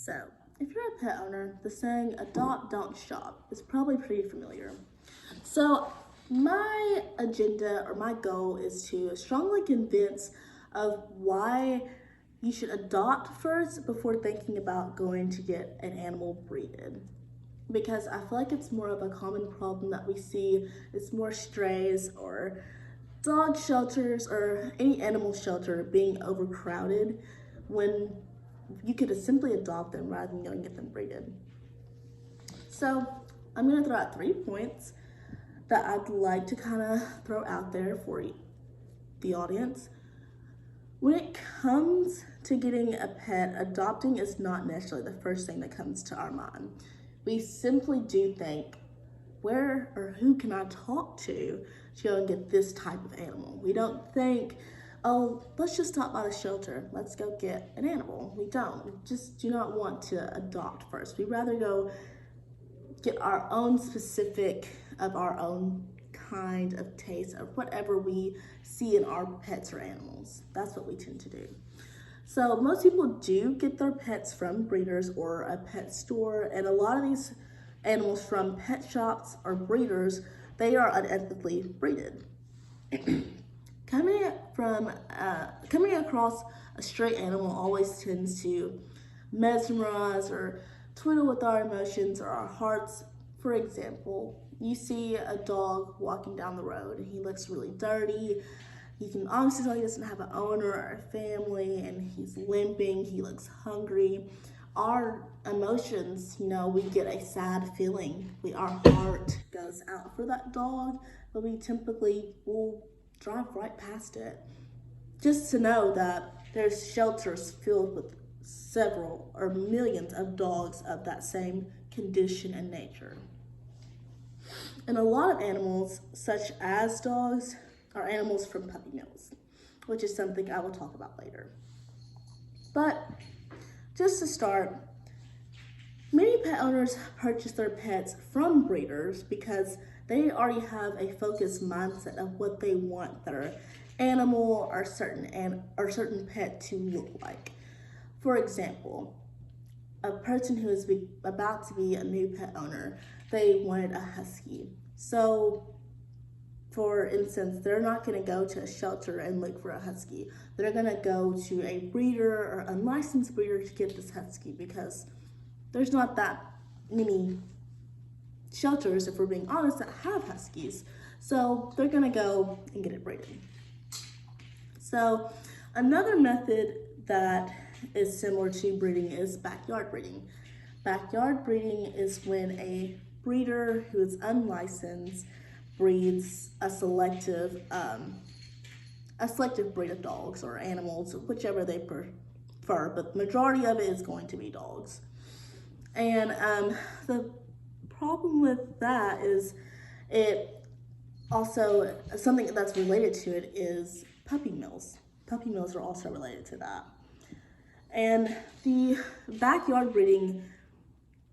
So, if you're a pet owner, the saying adopt, don't shop is probably pretty familiar. So, my agenda or my goal is to strongly convince of why you should adopt first before thinking about going to get an animal breeded. Because I feel like it's more of a common problem that we see. It's more strays or dog shelters or any animal shelter being overcrowded when you could simply adopt them rather than going and get them breeded. So I'm going to throw out 3 points that I'd like to kind of throw out there for the audience. When it comes to getting a pet, adopting is not necessarily the first thing that comes to our mind. We simply do think, where or who can I talk to go and get this type of animal? We don't think, oh, let's just stop by the shelter. Let's go get an animal. We don't. We just do not want to adopt first. We'd rather go get our own specific of our own kind of taste of whatever we see in our pets or animals. That's what we tend to do. So most people do get their pets from breeders or a pet store, and a lot of these animals from pet shops or breeders, they are unethically breeded. Coming across a stray animal always tends to mesmerize or twiddle with our emotions or our hearts. For example, you see a dog walking down the road and he looks really dirty. You can obviously tell he doesn't have an owner or a family, and he's limping, he looks hungry. Our emotions, we get a sad feeling. Our heart goes out for that dog, but we typically will drive right past it. Just to know that there's shelters filled with several or millions of dogs of that same condition and nature. And a lot of animals, such as dogs, are animals from puppy mills, which is something I will talk about later. But just to start, many pet owners purchase their pets from breeders because they already have a focused mindset of what they want their animal or certain pet to look like. For example, a person who is about to be a new pet owner, they wanted a husky. So, for instance, they're not going to go to a shelter and look for a husky. They're going to go to a breeder or unlicensed breeder to get this husky because there's not that many shelters, if we're being honest, that have huskies. So they're going to go and get it breeded. So another method that is similar to breeding is backyard breeding. Backyard breeding is when a breeder who is unlicensed breeds a selective breed of dogs or animals, whichever they prefer, but the majority of it is going to be dogs. And the problem with that is it also, something that's related to it is puppy mills. Puppy mills are also related to that. And the backyard breeding,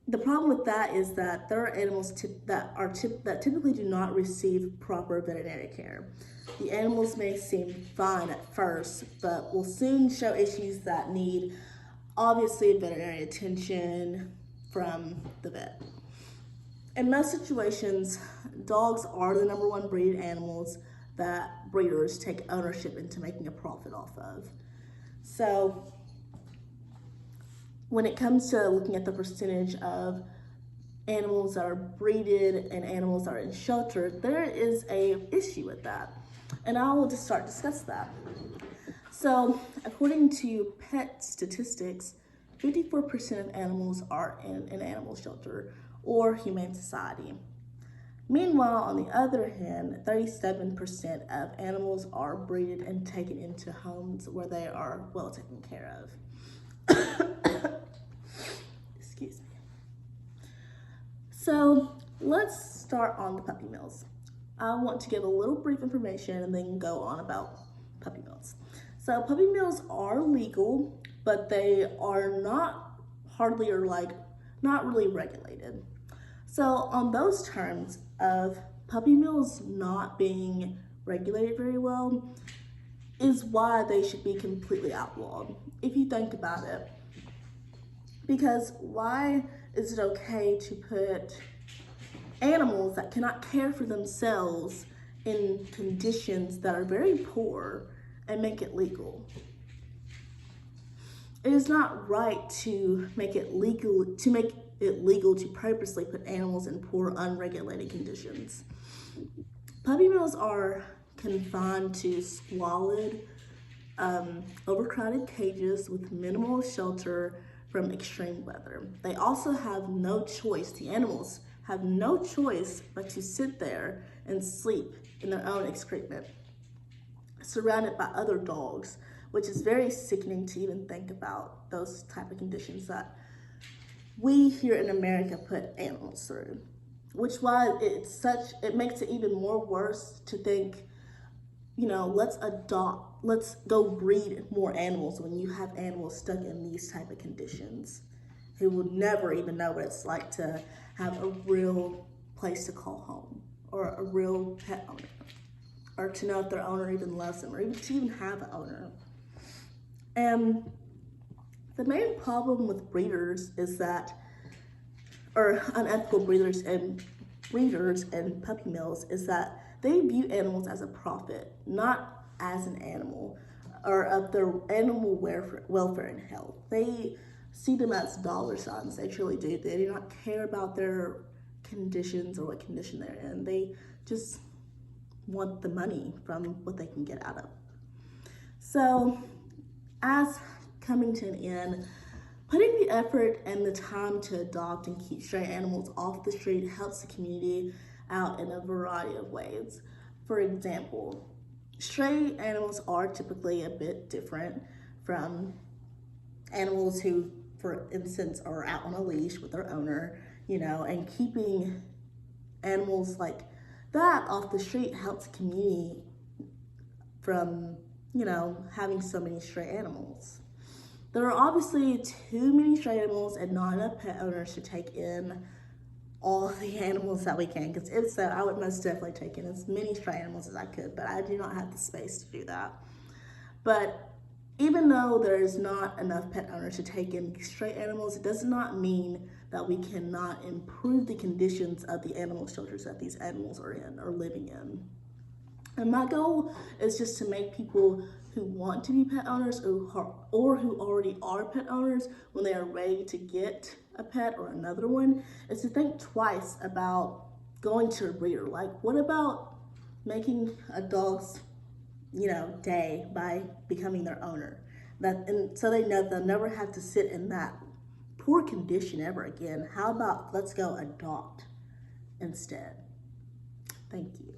the problem with that is that there are animals that typically do not receive proper veterinary care. The animals may seem fine at first, but will soon show issues that need, obviously, veterinary attention from the vet. In most situations, dogs are the #1 breed animals that breeders take ownership into making a profit off of. So when it comes to looking at the percentage of animals that are breeded and animals that are in shelter, there is an issue with that. And I will just start to discuss that. So according to pet statistics, 54% of animals are in an animal shelter or humane society. Meanwhile, on the other hand, 37% of animals are breeded and taken into homes where they are well taken care of. Excuse me. So let's start on the puppy mills. I want to give a little brief information and then go on about puppy mills. So puppy mills are legal, but they are not really regulated. So on those terms of puppy mills not being regulated very well is why they should be completely outlawed, if you think about it. Because why is it okay to put animals that cannot care for themselves in conditions that are very poor and make it legal? It is not right to make it legal to purposely put animals in poor, unregulated conditions. Puppy mills are confined to squalid, overcrowded cages with minimal shelter from extreme weather. They also have no choice, the animals have no choice but to sit there and sleep in their own excrement, surrounded by other dogs, which is very sickening to even think about those type of conditions that we here in America put animals through. Which why it makes it even more worse to think, let's go breed more animals when you have animals stuck in these type of conditions who will never even know what it's like to have a real place to call home, or a real pet owner, or to know if their owner even loves them, or even to even have an owner. And the main problem with breeders is that, or unethical breeders and puppy mills, is that they view animals as a profit, not as an animal, or of their animal welfare and health. They see them as dollar signs. They truly do. They do not care about their conditions or what condition they're in. They just want the money from what they can get out of. So, as coming to an end, putting the effort and the time to adopt and keep stray animals off the street helps the community out in a variety of ways. For example, stray animals are typically a bit different from animals who, for instance, are out on a leash with their owner, and keeping animals like that off the street helps the community from, having so many stray animals. There are obviously too many stray animals and not enough pet owners to take in all the animals that we can, because if so, I would most definitely take in as many stray animals as I could, but I do not have the space to do that. But even though there is not enough pet owners to take in stray animals, it does not mean that we cannot improve the conditions of the animal shelters that these animals are in or living in. And my goal is just to make people who want to be pet owners or who already are pet owners, when they are ready to get a pet or another one, is to think twice about going to a breeder. Like, what about making a dog's day by becoming their owner? And so they know they'll never have to sit in that poor condition ever again. How about let's go adopt instead? Thank you.